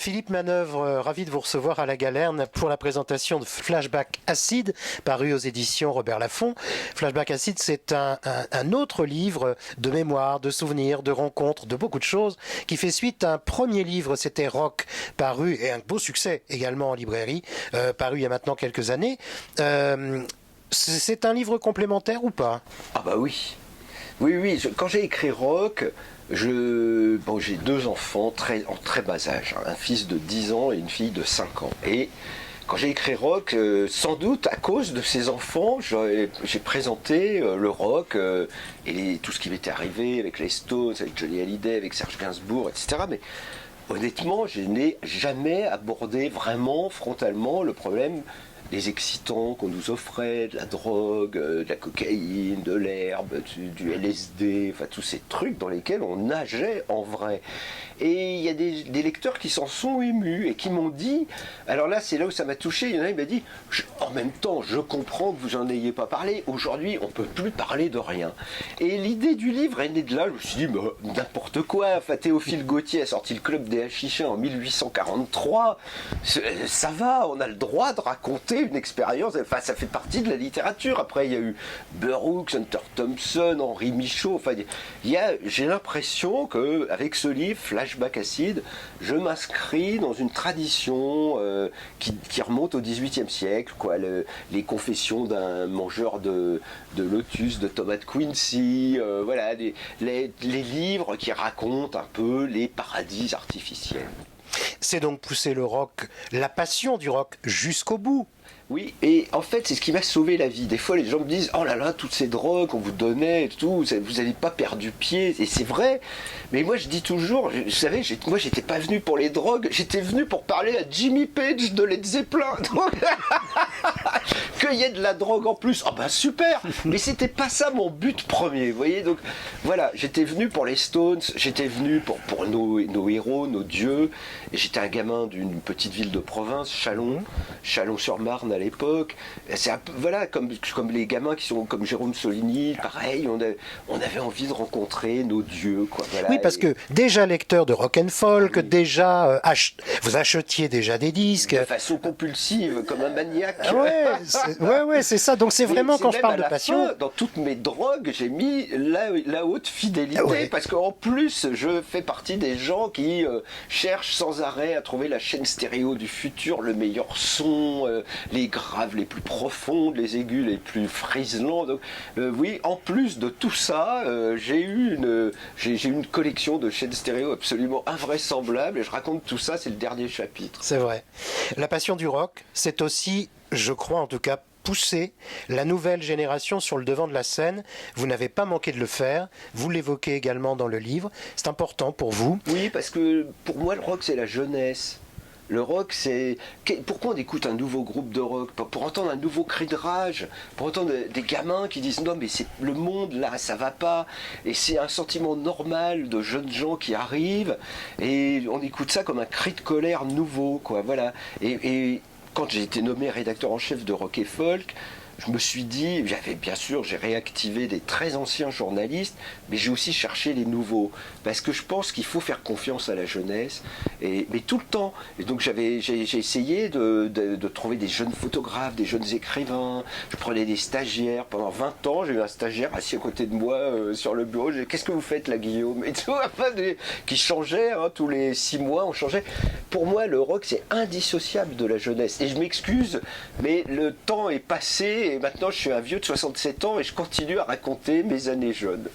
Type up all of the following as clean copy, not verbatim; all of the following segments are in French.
Philippe Manœuvre, ravi de vous recevoir à la Galerne pour la présentation de Flashback Acide, paru aux éditions Robert Laffont. Flashback Acide, c'est un autre livre de mémoire, de souvenirs, de rencontres, de beaucoup de choses, qui fait suite à un premier livre, c'était Rock, paru, et un beau succès également en librairie, paru il y a maintenant quelques années. C'est un livre complémentaire ou pas? Ah bah oui. Oui, quand j'ai écrit Rock, j'ai deux enfants en très bas âge, hein, un fils de 10 ans et une fille de 5 ans. Et quand j'ai écrit Rock, sans doute à cause de ces enfants, j'ai présenté le rock et tout ce qui m'était arrivé avec les Stones, avec Johnny Hallyday, avec Serge Gainsbourg, etc. Mais honnêtement, je n'ai jamais abordé vraiment frontalement le problème des excitants qu'on nous offrait, de la drogue, de la cocaïne, de l'herbe, du LSD, enfin tous ces trucs dans lesquels on nageait en vrai. Et il y a des lecteurs qui s'en sont émus et qui m'ont dit, alors là c'est là où ça m'a touché, il y en a qui m'a dit, en même temps je comprends que vous en ayez pas parlé, aujourd'hui on peut plus parler de rien. Et l'idée du livre est née de là, je me suis dit, n'importe quoi, enfin Théophile Gautier a sorti le Club des Hachichens en 1843, ça va, on a le droit de raconter une expérience, enfin ça fait partie de la littérature. Après il y a eu Burroughs, Hunter Thompson, Henri Michaud, enfin j'ai l'impression qu'avec ce livre, Flashback Acide, je m'inscris dans une tradition qui remonte au XVIIIe siècle, quoi, les confessions d'un mangeur de lotus, de tomates Quincy, voilà, les livres qui racontent un peu les paradis artificiels. C'est donc pousser le rock, la passion du rock, jusqu'au bout. Oui, et en fait, c'est ce qui m'a sauvé la vie. Des fois, les gens me disent « Oh là là, toutes ces drogues qu'on vous donnait, et tout, vous n'avez pas perdu pied. » Et c'est vrai. Mais moi, je dis toujours, vous savez, moi, j'étais pas venu pour les drogues, j'étais venu pour parler à Jimmy Page de Led Zeppelin. Donc, qu'il y ait de la drogue en plus, oh ben super. Mais c'était pas ça mon but premier, vous voyez. Donc, voilà, j'étais venu pour les Stones, j'étais venu pour nos héros, nos dieux. Et j'étais un gamin d'une petite ville de province, Chalon-sur-Marne à l'époque. C'est un peu, voilà, comme les gamins qui sont comme Jérôme Soligny, pareil, on avait envie de rencontrer nos dieux, quoi. Voilà. Oui, parce que déjà lecteur de rock and folk, oui. Déjà vous achetiez déjà des disques. De façon compulsive, comme un maniaque. Ouais, c'est ça. Donc c'est vraiment quand je parle de passion. Fin, dans toutes mes drogues, j'ai mis la haute fidélité, parce qu'en plus, je fais partie des gens qui cherchent sans arrêt à trouver la chaîne stéréo du futur, le meilleur son, les graves les plus profondes, les aigus les plus friselants. Donc, oui, en plus de tout ça, j'ai eu une collection de chaînes stéréo absolument invraisemblable et je raconte tout ça, c'est le dernier chapitre. C'est vrai. La passion du rock, c'est aussi, je crois en tout cas, pousser la nouvelle génération sur le devant de la scène. Vous n'avez pas manqué de le faire. Vous l'évoquez également dans le livre. C'est important pour vous. Oui, parce que pour moi, le rock, c'est la jeunesse. Le rock, c'est... Pourquoi on écoute un nouveau groupe de rock? Pour entendre un nouveau cri de rage, pour entendre des gamins qui disent non mais c'est le monde là, ça va pas. Et c'est un sentiment normal de jeunes gens qui arrivent et on écoute ça comme un cri de colère nouveau, quoi. Voilà. Et quand j'ai été nommé rédacteur en chef de Rock et Folk, je me suis dit, j'ai réactivé des très anciens journalistes, mais j'ai aussi cherché les nouveaux, parce que je pense qu'il faut faire confiance à la jeunesse, mais tout le temps. Et donc j'ai essayé de trouver des jeunes photographes, des jeunes écrivains, je prenais des stagiaires. Pendant 20 ans, j'ai eu un stagiaire assis à côté de moi sur le bureau, j'ai dit, qu'est-ce que vous faites là, Guillaume? Et tout, qui changeait, hein, tous les 6 mois, on changeait. Pour moi, le rock, c'est indissociable de la jeunesse. Et je m'excuse, mais le temps est passé, et maintenant je suis un vieux de 67 ans et je continue à raconter mes années jeunes.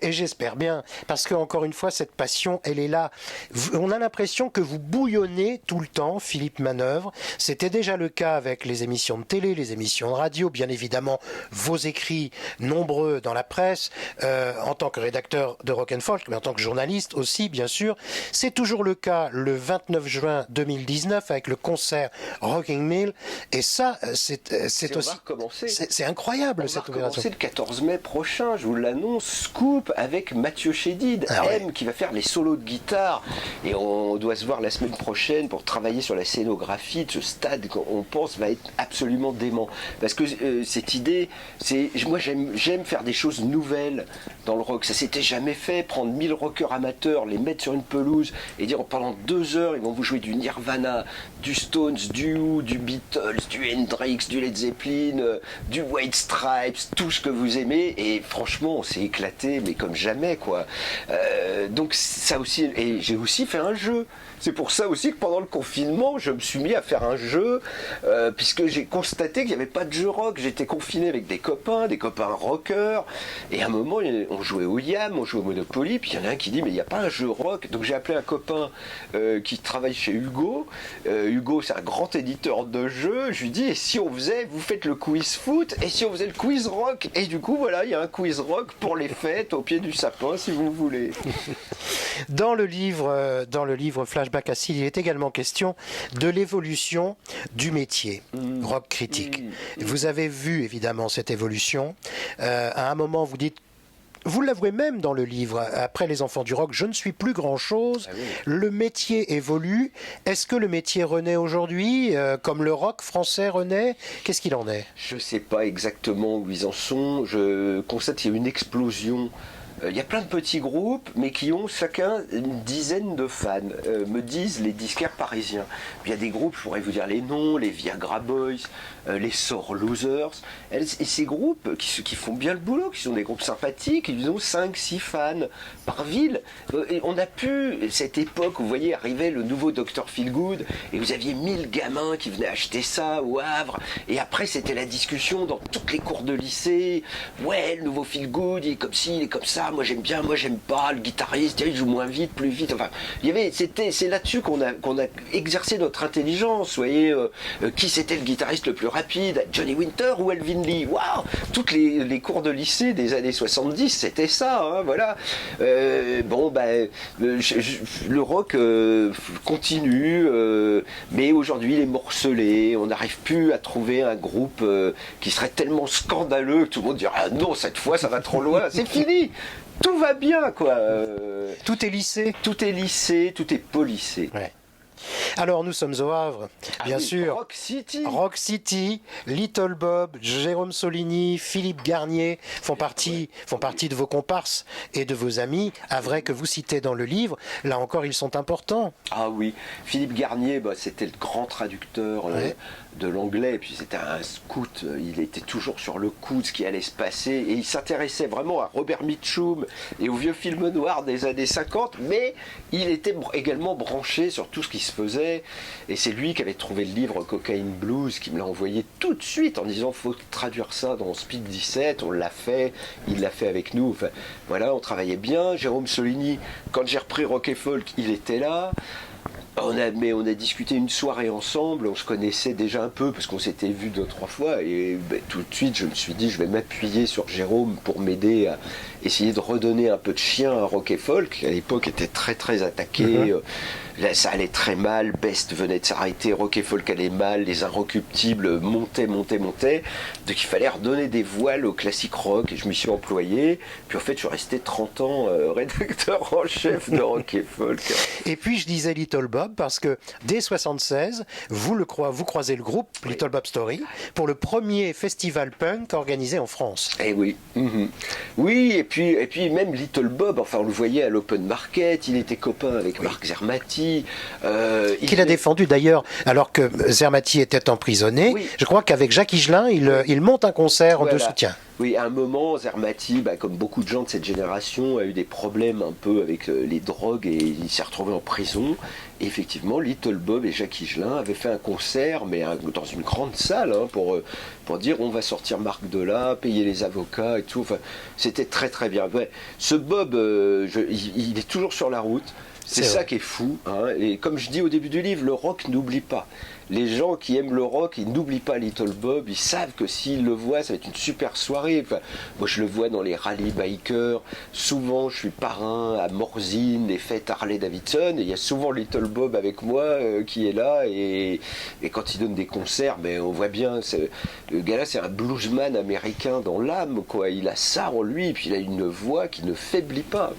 Et j'espère bien, parce que encore une fois, cette passion, elle est là. On a l'impression que vous bouillonnez tout le temps, Philippe Manœuvre. C'était déjà le cas avec les émissions de télé, les émissions de radio, bien évidemment, vos écrits nombreux dans la presse, en tant que rédacteur de Rock and Folk, mais en tant que journaliste aussi, bien sûr. C'est toujours le cas le 29 juin 2019 avec le concert Rocking Mill, et ça, c'est aussi... C'est incroyable cette opération. On va recommencer le 14 mai prochain, je vous l'annonce, Scoop avec Mathieu Chédid, qui va faire les solos de guitare. Et on doit doit se voir la semaine prochaine pour travailler sur la scénographie de ce stade qu'on pense va être absolument dément. Parce que cette idée, moi j'aime faire des choses nouvelles dans le rock. Ça s'était jamais fait, prendre 1000 rockers amateurs, les mettre sur une pelouse et dire pendant 2 heures, ils vont vous jouer du Nirvana, du Stones, du Who, du Beatles, du Hendrix, du Led Zeppelin, du White Stripes, tout ce que vous aimez. Et franchement, on s'est éclaté, mais comme jamais, quoi. Donc ça aussi, et j'ai aussi fait un jeu. C'est pour ça aussi que pendant le confinement, je me suis mis à faire un jeu, puisque j'ai constaté qu'il n'y avait pas de jeu rock. J'étais confiné avec des copains rockers, et à un moment, on jouait au Yam, on jouait au Monopoly, puis il y en a un qui dit, mais il n'y a pas un jeu rock. Donc j'ai appelé un copain qui travaille chez Hugo. Hugo, c'est un grand éditeur de jeux. Je lui dis, et si on faisait, vous faites le quiz foot, et si on faisait le quiz rock? Et du coup, voilà, il y a un quiz rock pour les fêtes, au pied du sapin, si vous voulez. Dans le livre Flashback Acide, il est également question de l'évolution du métier rock critique. Vous avez vu évidemment cette évolution. À un moment, vous dites, vous l'avouez même dans le livre, après Les Enfants du Rock, je ne suis plus grand-chose, le métier évolue. Est-ce que le métier renaît aujourd'hui, comme le rock français renaît? Qu'est-ce qu'il en est? Je ne sais pas exactement où ils en sont. Je constate qu'il y a une explosion. Il y a plein de petits groupes, mais qui ont chacun une dizaine de fans, me disent les disquaires parisiens. Puis il y a des groupes, je pourrais vous dire les noms, les Viagra Boys, les Sore Losers. Et ces groupes qui font bien le boulot, qui sont des groupes sympathiques, ils ont 5-6 fans par ville. Et on a pu, cette époque où vous voyez arrivait le nouveau Dr Feelgood, et vous aviez 1000 gamins qui venaient acheter ça au Havre, et après c'était la discussion dans toutes les cours de lycée. Ouais, le nouveau Feelgood, il est comme ci, il est comme ça. Moi j'aime bien, moi j'aime pas, le guitariste, il joue moins vite, plus vite. Enfin, c'est là-dessus qu'on a exercé notre intelligence. Vous voyez, qui c'était le guitariste le plus rapide, Johnny Winter ou Elvin Lee? Waouh, toutes les cours de lycée des années 70, c'était ça, hein, voilà. Le rock continue, mais aujourd'hui il est morcelé. On n'arrive plus à trouver un groupe qui serait tellement scandaleux que tout le monde dirait ah non, cette fois ça va trop loin, c'est fini. Tout va bien, quoi. Tout est lissé. Tout est lissé, tout est polissé. Ouais. Alors nous sommes au Havre, bien sûr. Rock City, Little Bob, Jérôme Soligny, Philippe Garnier font partie de vos comparses et de vos amis, à vrai que vous citez dans le livre. Là encore, ils sont importants. Ah oui, Philippe Garnier, c'était le grand traducteur de l'anglais, et puis c'était un scout, il était toujours sur le coup de ce qui allait se passer, et il s'intéressait vraiment à Robert Mitchum et aux vieux films noirs des années 50, mais il était également branché sur tout ce qui se faisait, et c'est lui qui avait trouvé le livre Cocaine Blues, qui me l'a envoyé tout de suite en disant faut traduire ça dans Speed 17, on l'a fait, il l'a fait avec nous, enfin voilà, on travaillait bien. Jérôme Soligny, quand j'ai repris Rock et Folk, il était là. On a discuté une soirée ensemble, on se connaissait déjà un peu parce qu'on s'était vu 2-3 fois, et tout de suite je me suis dit je vais m'appuyer sur Jérôme pour m'aider à essayer de redonner un peu de chien à Rock et Folk, qui à l'époque était très très attaqué. Là, ça allait très mal, Best venait de s'arrêter, Rock et Folk allait mal, les Inrecuptibles montaient. Donc il fallait redonner des voiles au classique rock, et je m'y suis employé. Puis en fait, je suis resté 30 ans rédacteur en chef de Rock et Folk. Et puis je disais Little Bob parce que dès 76, vous croisez le groupe Little Bob Story pour le premier festival punk organisé en France. Eh oui. Oui, et puis même Little Bob, enfin on le voyait à l'Open Market, il était copain avec Marc Zermati. Qu'il a défendu d'ailleurs alors que Zermati était emprisonné. Oui. Je crois qu'avec Jacques Higelin, il monte un concert de soutien. Oui, à un moment, Zermati, comme beaucoup de gens de cette génération, a eu des problèmes un peu avec les drogues et il s'est retrouvé en prison. Et effectivement, Little Bob et Jacques Higelin avaient fait un concert, mais dans une grande salle, pour dire on va sortir Marc de là, payer les avocats et tout. Enfin, c'était très très bien. Ouais. Ce Bob, il est toujours sur la route. C'est ça qui est fou, hein. Et comme je dis au début du livre, le rock n'oublie pas. Les gens qui aiment le rock, ils n'oublient pas Little Bob, ils savent que s'ils le voient, ça va être une super soirée. Enfin, moi je le vois dans les rallyes bikers, souvent je suis parrain à Morzine, les fêtes Harley-Davidson, et il y a souvent Little Bob avec moi qui est là, et quand il donne des concerts, on voit bien, le gars-là c'est un bluesman américain dans l'âme, quoi. Il a ça en lui, et puis il a une voix qui ne faiblit pas.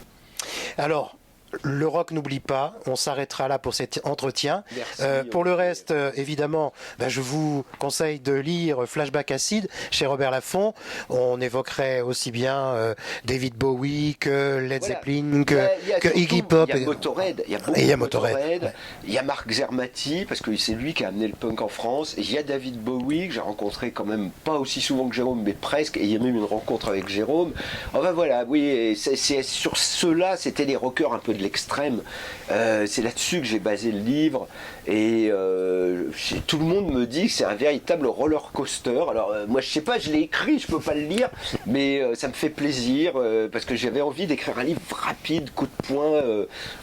Alors, Le rock n'oublie pas, on s'arrêtera là pour cet entretien. Merci, pour le reste, évidemment, je vous conseille de lire Flashback Acid chez Robert Laffont. On évoquerait aussi bien David Bowie que Led Zeppelin, que Iggy Pop. Il y a Motorhead, il y a beaucoup de Motorhead. Il y a Mark Zermati, parce que c'est lui qui a amené le punk en France. Il y a David Bowie, que j'ai rencontré quand même pas aussi souvent que Jérôme, mais presque. Et il y a même une rencontre avec Jérôme. Enfin voilà, oui, c'est sur ceux-là, c'était des rockers un peu de l'extrême. C'est là-dessus que j'ai basé le livre. Et tout le monde me dit que c'est un véritable roller coaster. Alors moi je sais pas, je l'ai écrit, je peux pas le lire, mais ça me fait plaisir parce que j'avais envie d'écrire un livre rapide, coup de poing,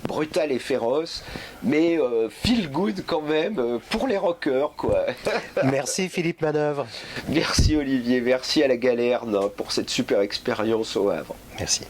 brutal et féroce, mais feel good quand même pour les rockers quoi. Merci Philippe Manœuvre. Merci Olivier, merci à la Galerne pour cette super expérience au Havre. Merci.